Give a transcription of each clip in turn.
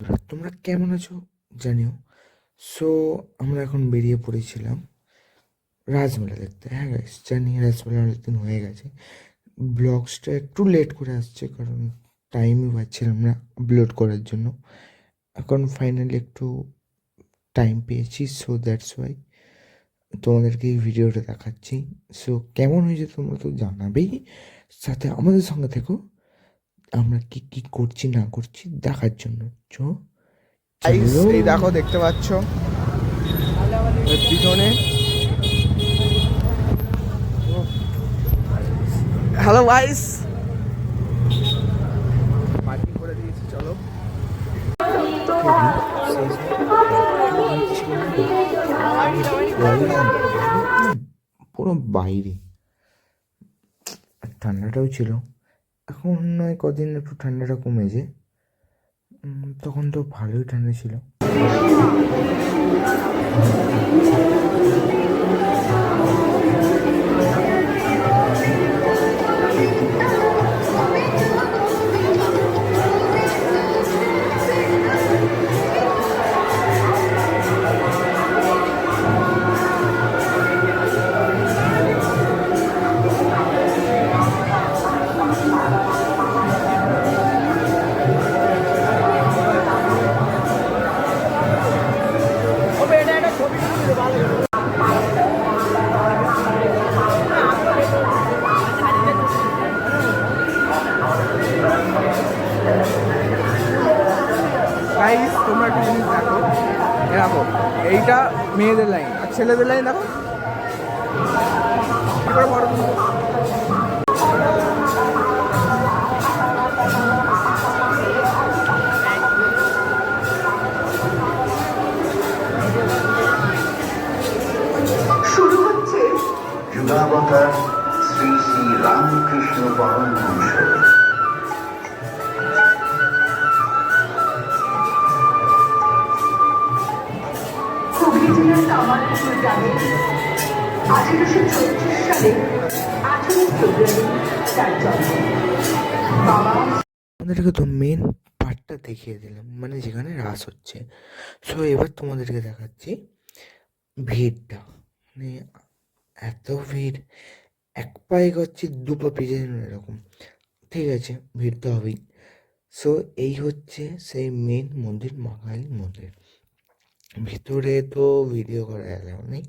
তোমরা কেমন আছো জানিও। সো আমরা এখন বেরিয়ে পড়েছিলাম রাজমেলা দেখতে। হ্যাঁ গাইস, জানি রাজমেলা অনেকদিন হয়ে গেছে। ব্লগসটা একটু লেট করে আসছে কারণ টাইমই পাচ্ছিলাম না আপলোড করার জন্য। এখন ফাইনালি একটু টাইম পেয়েছি, সো দ্যাটস ওয়াই তোমাদেরকে এই ভিডিওটা দেখাচ্ছি। সো কেমন হয়েছে তোমরা তো জানাবেই, সাথে আমাদের সঙ্গে থেকো আমরা কি কি করছি না করছি দেখার জন্য। চলো। এই দেখো, দেখতে পাচ্ছ এর পিছনে। হ্যালো গাইস, পার্কিং করে দিয়েছি, চলো। পুরো বাইরে আর ঠান্ডাটাও ছিল। এখন নয় কদিন একটু ঠান্ডাটা কমেছে, তখন তো ভালোই ঠান্ডা ছিল। গাইস, তোমরা একটা জিনিস দেখো, দেখো এইটা মেয়েদের লাইন আর ছেলেদের লাইন দেখো কি করে বড় তুলবো। শুরু হচ্ছে যুগাবতার শ্রী শ্রী রামকৃষ্ণ পরমহংস। হুগলি জেলার কামারপুকুর গ্রামে 1836 সালে 18 ফেব্রুয়ারি তার জন্ম। বাবা তোমাদেরকে তো মেন পার্টটা দেখিয়ে দিলাম, মানে যেখানে রাস হচ্ছে। সো এবার তোমাদেরকে দেখাচ্ছি ভিড়টা। মানে এত ভিড়, এক পায়ে করছি দু পা পিছিয়ে যেন এরকম। ঠিক আছে, ভিড় তো হবেই। সো এই হচ্ছে সেই মেন মন্দির, মা কালীর মন্দির। ভিতরে তো ভিডিও করা অ্যালাউ নেই,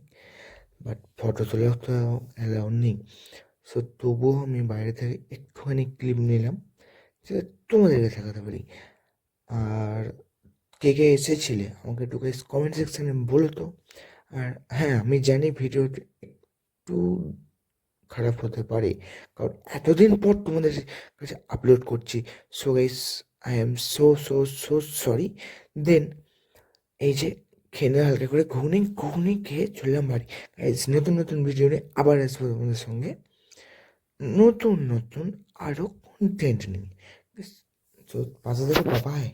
বাট ফটো তোলাও তো অ্যালাউ নেই। সো তবুও আমি বাইরে থেকে একটুখানি ক্লিপ নিলাম, যেটা তোমাদেরকে দেখাতে পারি। আর কে কে এসেছিলে আমাকে একটু কমেন্ট সেকশানে বলো তো। আর হ্যাঁ, আমি জানি ভিডিওটা একটু খারাপ হতে পারে কারণ এতদিন পর তোমাদের কাছে আপলোড করছি। So guys, I am so so so sorry. Then এই যে খেয়ে হালকা করে ঘুগনি ঘুগনি খেয়ে চললাম বাড়ি। গাইস, নতুন নতুন ভিডিও নিয়ে আবার আসবো তোমাদের সঙ্গে, নতুন নতুন আরও কন্টেন্ট নিয়ে। তো পাশে থেকে বাবাই।